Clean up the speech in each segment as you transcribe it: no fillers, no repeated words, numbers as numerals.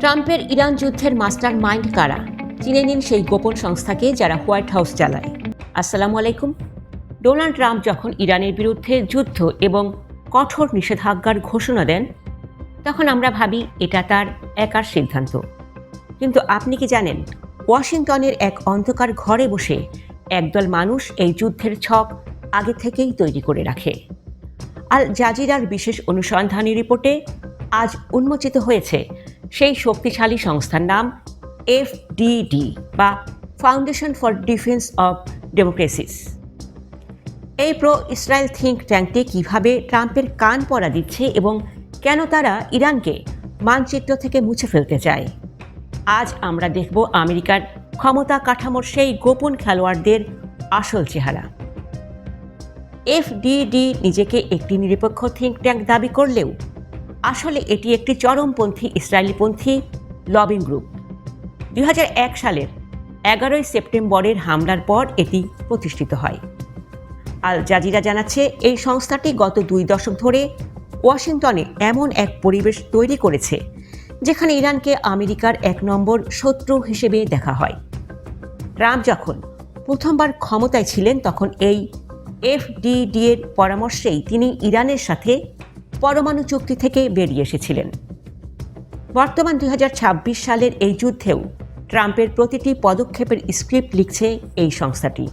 ট্রাম্পের ইরান যুদ্ধের master mind কারা? চিনে নিন সেই গোপন সংস্থাকে যারা হোয়াইট হাউস চালায়। আসসালামু আলাইকুম। ডোনাল্ড ট্রাম্প যখন ইরানের বিরুদ্ধে যুদ্ধ এবং কঠোর নিষেধাজ্ঞার ঘোষণা দেন, তখন আমরা ভাবি এটা তার একার সিদ্ধান্ত। কিন্তু আপনি কি জানেন, ওয়াশিংটনের এক অন্ধকার ঘরে বসে একদল মানুষ এই যুদ্ধের ছক আগে থেকেই তৈরি করে রাখে। আল জাজিরার বিশেষ অনুসন্ধানী রিপোর্টে আজ উন্মোচিত হয়েছে সেই শক্তিশালী সংস্থার নাম এফডিডি বা foundation for defence of democracies. এই প্রো ইসরায়েল থিঙ্ক ট্যাঙ্কটি কীভাবে ট্রাম্পের কান পড়া দিচ্ছে এবং কেন তারা ইরানকে মানচিত্র থেকে মুছে ফেলতে চায়। আজ আমরা দেখব আমেরিকার ক্ষমতা কাঠামোর সেই গোপন খেলোয়াড়দের আসল চেহারা। এফডিডি নিজেকে একটি নিরপেক্ষ থিঙ্ক ট্যাঙ্ক দাবি করলেও আসলে এটি একটি চরমপন্থী ইসরায়েলিপন্থী লবিং গ্রুপ। 2001 সালের 11 সেপ্টেম্বরের হামলার পর এটি প্রতিষ্ঠিত হয়। আল জাজিরা জানাচ্ছে, এই সংস্থাটি গত 2 দশক ধরে ওয়াশিংটনে এমন এক পরিবেশ তৈরি করেছে যেখানে ইরানকে আমেরিকার 1 নম্বর শত্রু হিসেবে দেখা হয়। ট্রাম্প যখন প্রথমবার ক্ষমতায় ছিলেন, তখন এই এফডিডি এর পরামর্শেই তিনি ইরানের সাথে পরমাণু চুক্তি থেকে বেরিয়ে এসেছিলেন। বর্তমান 2026 সালের এই যুদ্ধেও ট্রাম্পের প্রতিটি পদক্ষেপের স্ক্রিপ্ট লিখছে এই সংস্থাটি।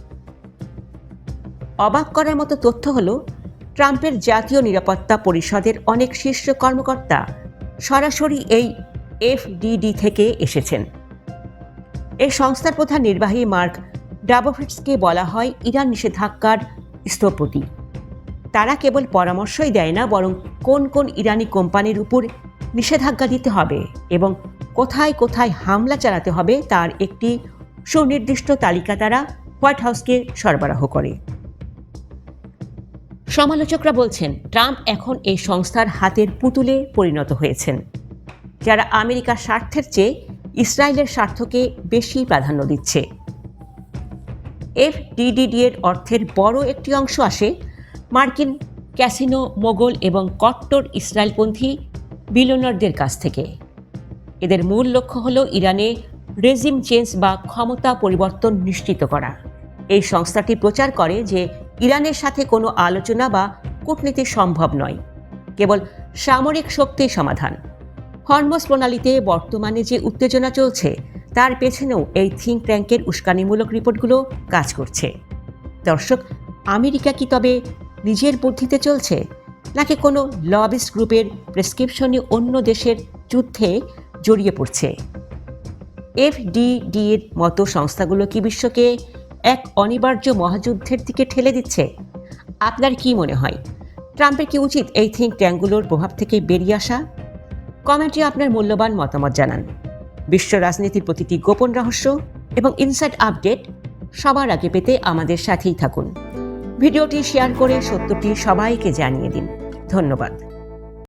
অবাক করার মতো তথ্য হল, ট্রাম্পের জাতীয় নিরাপত্তা পরিষদের অনেক শীর্ষ কর্মকর্তা সরাসরি এই এফডিডি থেকে এসেছেন। এই সংস্থার প্রধান নির্বাহী মার্ক ডাবোভিটসকে বলা হয় ইরান নিষেধাজ্ঞার স্থপতি। তারা কেবল পরামর্শই দেয় না, বরং কোন কোন ইরানি কোম্পানির উপর নিষেধাজ্ঞা দিতে হবে এবং কোথায় কোথায় হামলা চালাতে হবে তার একটি সুনির্দিষ্ট তালিকা তারা হোয়াইট হাউসকে সরবরাহ করে। সমালোচকরা বলছেন, ট্রাম্প এখন এই সংস্থার হাতের পুতুলে পরিণত হয়েছেন, যারা আমেরিকার স্বার্থের চেয়ে ইসরায়েলের স্বার্থকে বেশি প্রাধান্য দিচ্ছে। এফডিডি এর অর্থের বড় একটি অংশ আসে মার্কিন ক্যাসিনো মোগল এবং কট্টর ইসরায়েলপন্থী বিলিয়নারদের কাছ থেকে। এদের মূল লক্ষ্য হল ইরানে রেজিম চেঞ্জ বা ক্ষমতা পরিবর্তন নিশ্চিত করা। এই সংস্থাটি প্রচার করে যে ইরানের সাথে কোনো আলোচনা বা কূটনীতি সম্ভব নয়, কেবল সামরিক শক্তির সমাধান। হরমুজ প্রণালীতে বর্তমানে যে উত্তেজনা চলছে তার পেছনেও এই থিঙ্ক ট্যাঙ্কের উস্কানিমূলক রিপোর্টগুলো কাজ করছে। দর্শক, আমেরিকা কি তবে নিজের বুদ্ধিতে চলছে, নাকি কোনো লবিস্ট গ্রুপের প্রেসক্রিপশনে অন্য দেশের যুদ্ধে জড়িয়ে পড়ছে? এফডিডি এর মতো সংস্থাগুলো কি বিশ্বকে এক অনিবার্য মহাযুদ্ধের দিকে ঠেলে দিচ্ছে? আপনার কি মনে হয়, ট্রাম্পের কি উচিত এই থিঙ্ক ট্যাঙ্কগুলোর প্রভাব থেকে বেরিয়ে আসা? কমেন্টে আপনার মূল্যবান মতামত জানান। বিশ্ব রাজনীতির প্রতিটি গোপন রহস্য এবং ইনসাইড আপডেট সবার আগে পেতে আমাদের সাথেই থাকুন। ভিডিওটি শেয়ার করে সত্যটি সবাইকে জানিয়ে দিন। ধন্যবাদ।